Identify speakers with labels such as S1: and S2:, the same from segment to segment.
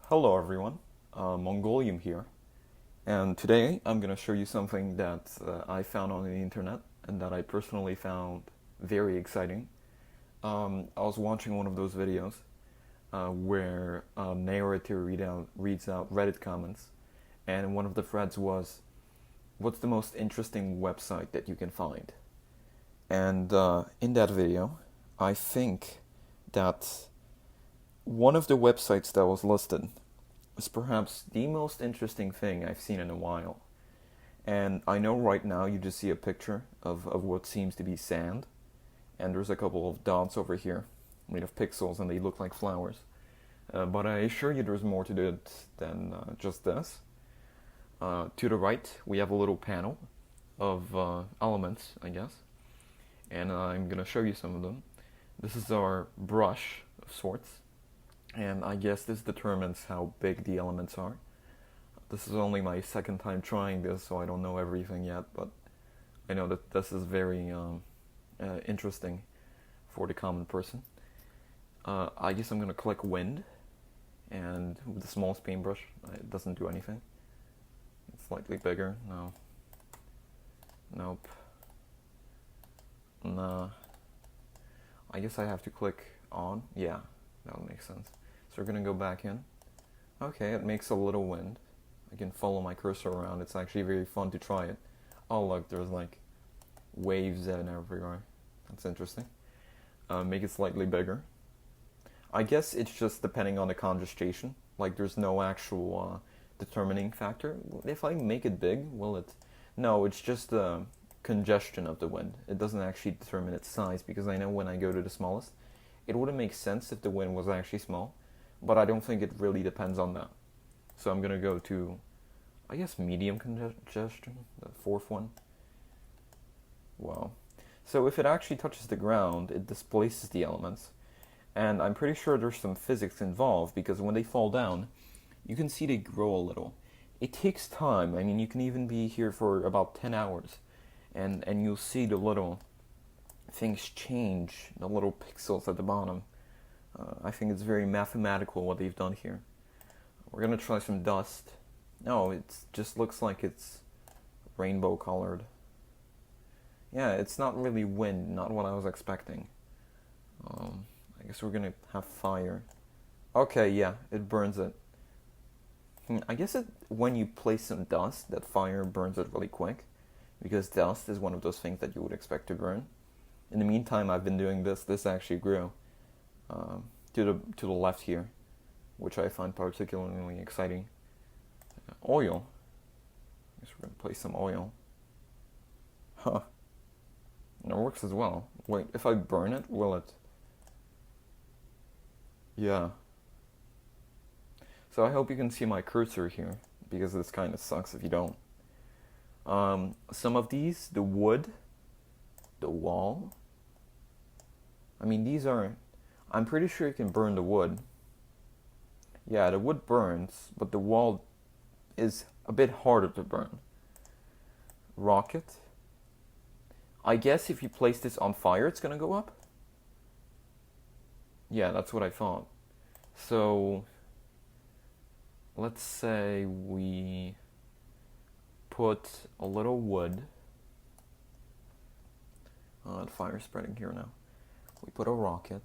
S1: Hello everyone, Mongolium here, and today I'm going to show you something that I found on the internet and that I personally found very exciting. I was watching one of those videos where a narrator reads out Reddit comments, and one of the threads was, "What's the most interesting website that you can find?" And in that video, I think that one of the websites that was listed is perhaps the most interesting thing I've seen in a while. And I know right now you just see a picture of what seems to be sand, and there's a couple of dots over here made of pixels and they look like flowers. But I assure you there's more to it than just this. To the right, we have a little panel of elements, I guess, and I'm going to show you some of them. This is our brush of sorts, and I guess this determines how big the elements are. This is only my second time trying this, so I don't know everything yet, but I know that this is very interesting for the common person. I guess I'm going to click wind, and with the smallest paintbrush, it doesn't do anything. It's slightly bigger. No. Nope. Nah. I guess I have to click on. Yeah, that would make sense. So we're going to go back in. Okay, it makes a little wind. I can follow my cursor around. It's actually very fun to try it. Oh look, there's like waves and everywhere. That's interesting. Make it slightly bigger. I guess it's just depending on the concentration. Like there's no actual determining factor. If I make it big, will it? No, it's just the congestion of the wind. It doesn't actually determine its size, because I know when I go to the smallest, it wouldn't make sense if the wind was actually small, but I don't think it really depends on that. So I'm gonna go to, I guess, medium congestion, the fourth one. Wow. So if it actually touches the ground, it displaces the elements. And I'm pretty sure there's some physics involved, because when they fall down, you can see they grow a little. It takes time. I mean, you can even be here for about 10 hours, and you'll see the little things change, the little pixels at the bottom. I think it's very mathematical what they've done here. We're gonna try some dust. No, it just looks like it's rainbow colored. Yeah, it's not really wind, not what I was expecting. I guess we're gonna have fire. Okay, yeah, it burns it. I guess when you place some dust, that fire burns it really quick, because dust is one of those things that you would expect to burn. In the meantime, I've been doing this. This actually grew to the left here, which I find particularly exciting. Oil. I guess we're gonna place some oil. Huh. And it works as well. Wait, if I burn it, will it? Yeah. So I hope you can see my cursor here, because this kind of sucks if you don't. Some of these, the wood, the wall. I mean, these are. I'm pretty sure you can burn the wood. Yeah, the wood burns, but the wall is a bit harder to burn. Rocket. I guess if you place this on fire, it's gonna go up. Yeah, that's what I thought. So, let's say we put a little wood. The fire's spreading here now. We put a rocket,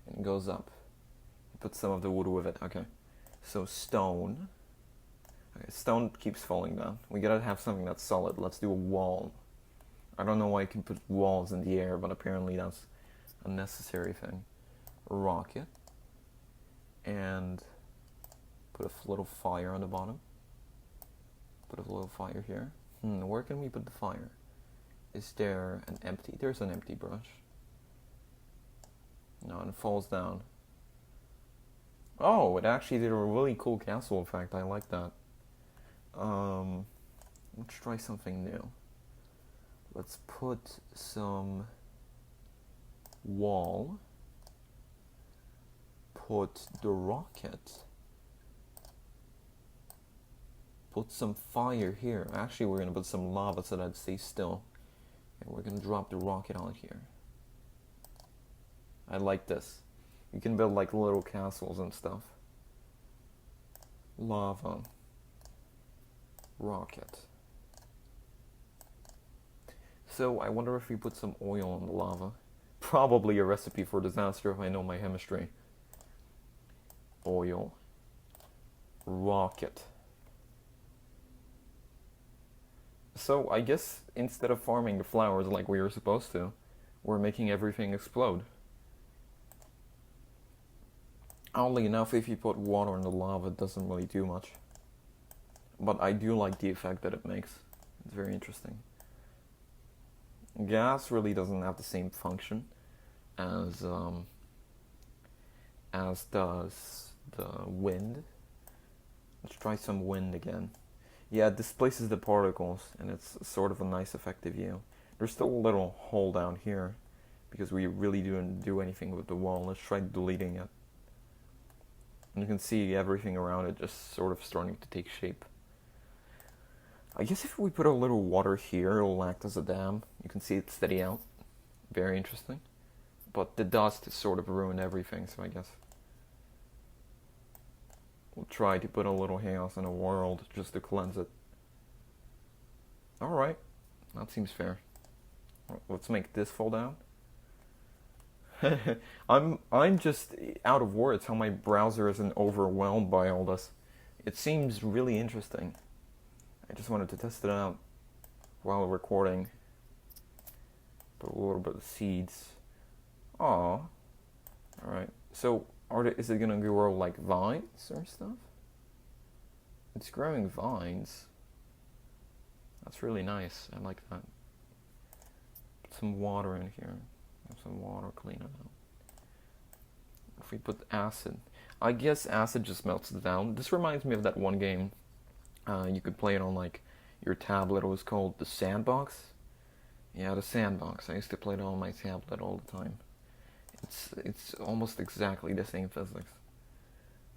S1: and it goes up. We put some of the wood with it. Okay. So stone. Okay, stone keeps falling down. We gotta have something that's solid. Let's do a wall. I don't know why you can put walls in the air, but apparently that's a necessary thing. Rocket. And put a little fire on the bottom. Put a little fire here. Where can we put the fire? Is there an empty? There's an empty brush. No, and it falls down. Oh, it actually did a really cool castle effect. I like that. Let's try something new. Let's put some wall. Put the rocket. Put some fire here. Actually, we're gonna put some lava so that it stays still. And we're gonna drop the rocket on here. I like this. You can build like little castles and stuff. Lava. Rocket. So I wonder if we put some oil in the lava. Probably a recipe for disaster if I know my chemistry. Oil. Rocket. So I guess instead of farming the flowers like we were supposed to, we're making everything explode. Oddly enough, if you put water in the lava, it doesn't really do much. But I do like the effect that it makes. It's very interesting. Gas really doesn't have the same function as does the wind. Let's try some wind again. Yeah, it displaces the particles, and it's sort of a nice effective view. There's still a little hole down here, because we really didn't do anything with the wall. Let's try deleting it. And you can see everything around it just sort of starting to take shape. I guess if we put a little water here, it'll act as a dam. You can see it steady out. Very interesting. But the dust has sort of ruined everything, so I guess we'll try to put a little chaos in the world just to cleanse it. Alright, that seems fair. Let's make this fall down. I'm just out of words how my browser isn't overwhelmed by all this. It seems really interesting. I just wanted to test it out while recording. Put a little bit of seeds. Aw. Alright. So is it gonna grow like vines or stuff? It's growing vines. That's really nice. I like that. Put some water in here. Have some water, clean it out. If we put acid, I guess acid just melts it down. This reminds me of that one game. You could play it on like your tablet. It was called the Sandbox. Yeah, the Sandbox. I used to play it on my tablet all the time. It's almost exactly the same physics.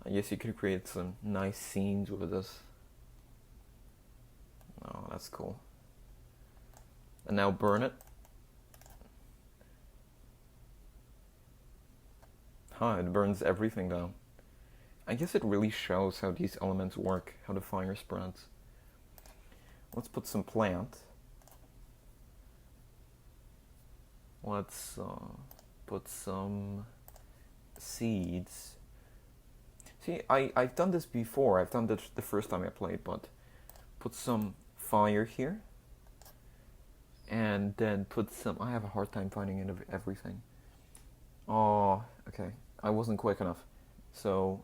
S1: I guess you could create some nice scenes with this. Oh, that's cool. And now burn it. Huh, it burns everything down. I guess it really shows how these elements work, how the fire spreads. Let's put some plant. Let's put some seeds. See, I've done this before. I've done this the first time I played, but put some fire here. And then put some... I have a hard time finding everything. Oh, okay. I wasn't quick enough. So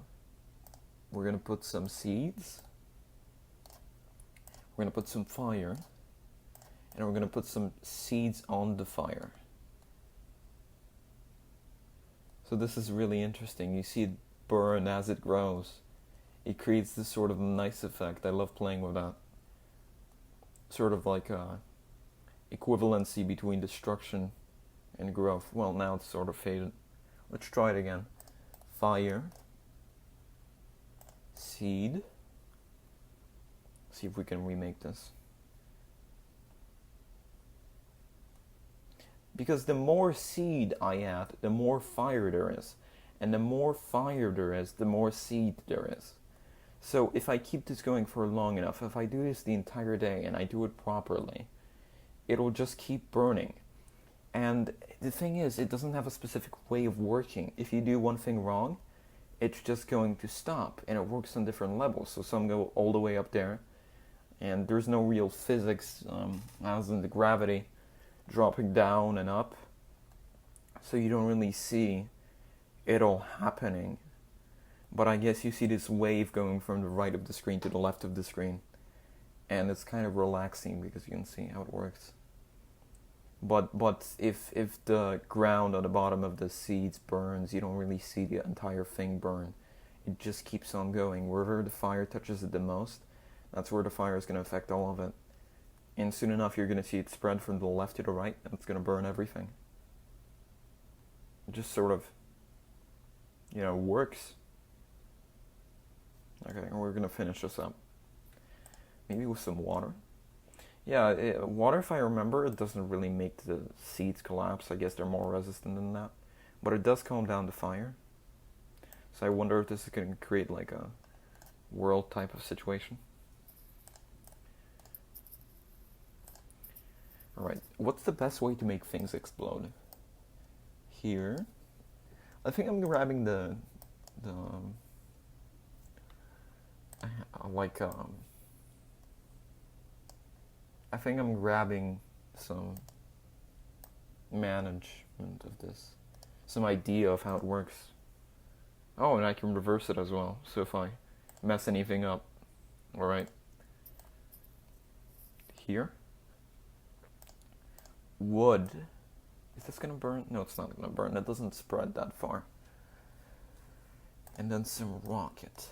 S1: we're gonna put some seeds. We're gonna put some fire. And we're gonna put some seeds on the fire. So this is really interesting. You see it burn as it grows. It creates this sort of nice effect. I love playing with that. Sort of like a equivalency between destruction and growth. Well, now it's sort of faded. Let's try it again. Fire. Seed. See if we can remake this. Because the more seed I add, the more fire there is. And the more fire there is, the more seed there is. So if I keep this going for long enough, if I do this the entire day and I do it properly, it'll just keep burning. And the thing is, it doesn't have a specific way of working. If you do one thing wrong, it's just going to stop. And it works on different levels. So some go all the way up there. And there's no real physics, as in the gravity, dropping down and up. So you don't really see it all happening. But I guess you see this wave going from the right of the screen to the left of the screen. And it's kind of relaxing because you can see how it works. But if the ground on the bottom of the seeds burns, you don't really see the entire thing burn. It just keeps on going. Wherever the fire touches it the most, that's where the fire is going to affect all of it. And soon enough, you're going to see it spread from the left to the right, and it's going to burn everything. It just sort of, works. Okay, we're going to finish this up. Maybe with some water. Yeah, water, if I remember, it doesn't really make the seeds collapse. I guess they're more resistant than that. But it does calm down the fire. So I wonder if this is going to create like a world type of situation. Alright, what's the best way to make things explode? Here. I think I'm grabbing the like I think I'm grabbing some management of this, some idea of how it works. Oh, and I can reverse it as well, so if I mess anything up. Alright. Here. Wood. Is this gonna burn? No, it's not gonna burn. It doesn't spread that far. And then some rocket.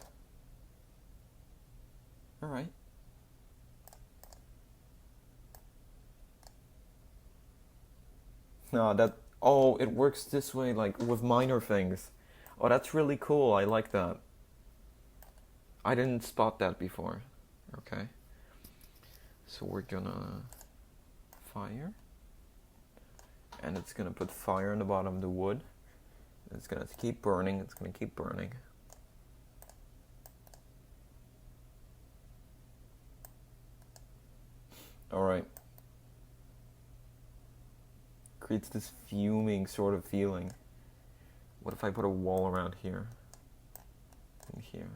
S1: Alright. No, that... Oh, it works this way, like, with minor things. Oh, that's really cool. I like that. I didn't spot that before. Okay. So we're gonna... fire. And it's gonna put fire in the bottom of the wood. It's gonna keep burning. It's gonna keep burning. Alright. Creates this fuming sort of feeling. What if I put a wall around here? And here.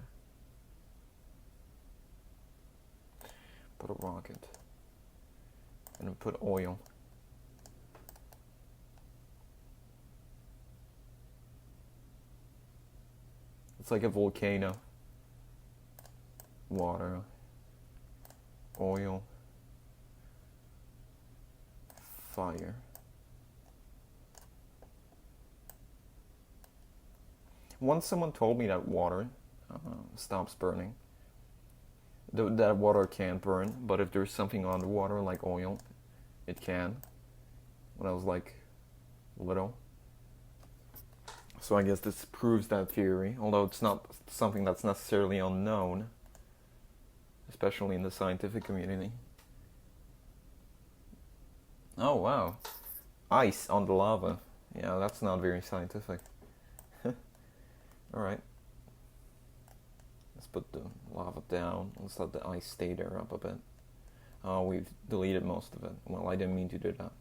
S1: Put a rocket. And then put oil. It's like a volcano. Water. Oil. Fire. Once someone told me that water stops burning. That water can't burn, but if there's something on the water like oil, it can. When I was like little. So I guess this proves that theory, although it's not something that's necessarily unknown, especially in the scientific community. Oh wow, ice on the lava. Yeah, that's not very scientific. Alright. Let's put the lava down. Let's let the ice stay there up a bit. Oh, we've deleted most of it. Well, I didn't mean to do that.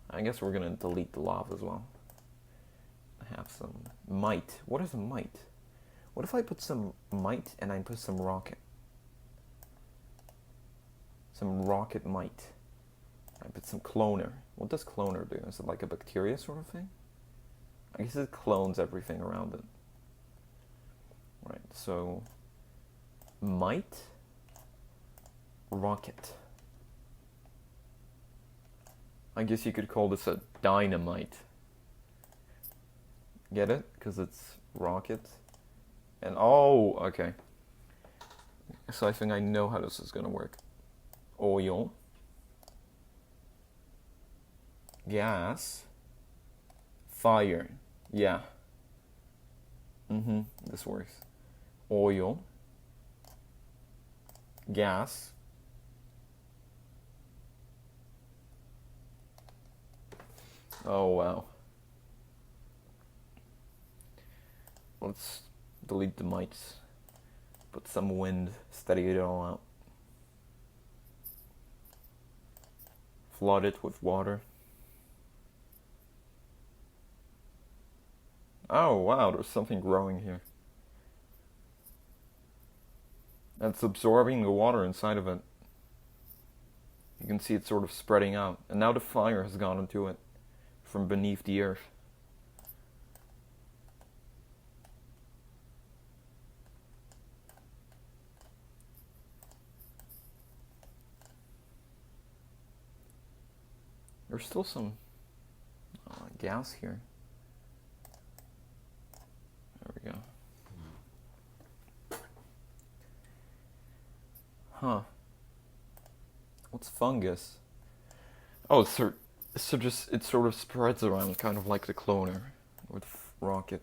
S1: I guess we're gonna delete the lava as well. I have some mite. What is a mite? What if I put some mite and I put some rocket? Some rocket mite. I put some cloner. What does cloner do? Is it like a bacteria sort of thing? I guess it clones everything around it. Right, so mite, rocket. I guess you could call this a dynamite. Get it? Because it's rocket. And oh, okay. So I think I know how this is gonna work. Oil. Gas. Fire. Yeah. This works. Oil. Gas. Oh wow. Let's delete the mites. Put some wind, steady it all out. Flood it with water. Oh wow, there's something growing here. And it's absorbing the water inside of it. You can see it sort of spreading out. And now the fire has gone into it from beneath the earth. There's still some gas here. There we go. Huh. What's fungus? Oh, it's so just it sort of spreads around, kind of like the cloner with rocket.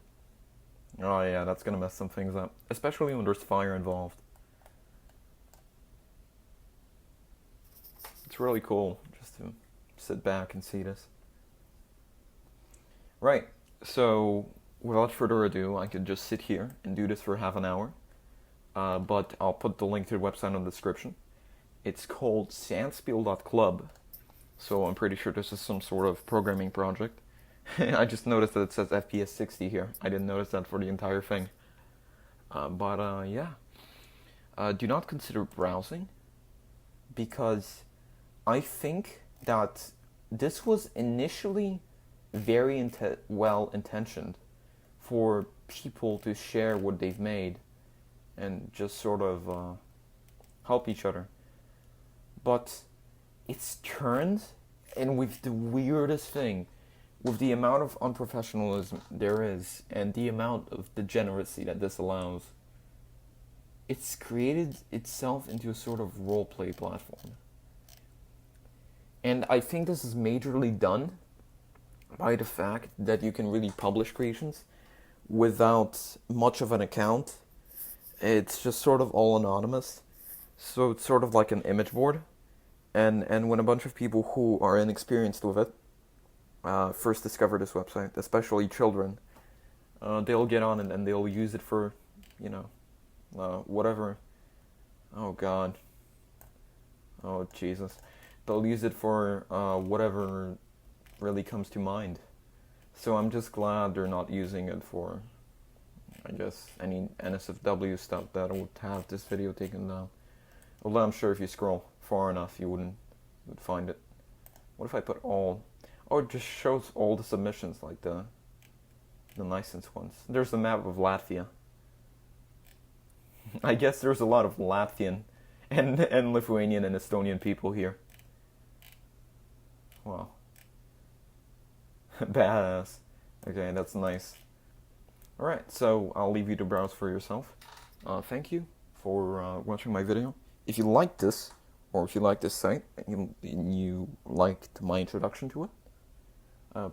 S1: Oh yeah, that's gonna mess some things up, especially when there's fire involved. It's really cool just to sit back and see this. Right. So without further ado, I could just sit here and do this for half an hour. But I'll put the link to the website in the description. It's called sandsipel.club. So I'm pretty sure this is some sort of programming project. I just noticed that it says FPS 60 here. I didn't notice that for the entire thing. Yeah. Do not consider browsing, because I think that this was initially very well intentioned for people to share what they've made and just sort of help each other. But it's turned, and with the weirdest thing, with the amount of unprofessionalism there is and the amount of degeneracy that this allows, it's created itself into a sort of roleplay platform. And I think this is majorly done by the fact that you can really publish creations without much of an account. It's just sort of all anonymous. So it's sort of like an image board. And when a bunch of people who are inexperienced with it first discover this website, especially children, they'll get on and they'll use it for, whatever. Oh God. Oh Jesus. They'll use it for whatever really comes to mind. So I'm just glad they're not using it for, I guess, any NSFW stuff that would have this video taken down. Although I'm sure if you scroll far enough, you would find it. What if I put all? Oh, it just shows all the submissions, like the nicest ones. There's the map of Latvia. I guess there's a lot of Latvian and Lithuanian and Estonian people here. Wow. Badass. Okay, that's nice. Alright, so I'll leave you to browse for yourself. Thank you for watching my video. If you liked this, or if you like this site, and you liked my introduction to it,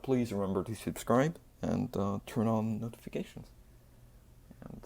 S1: please remember to subscribe and turn on notifications. And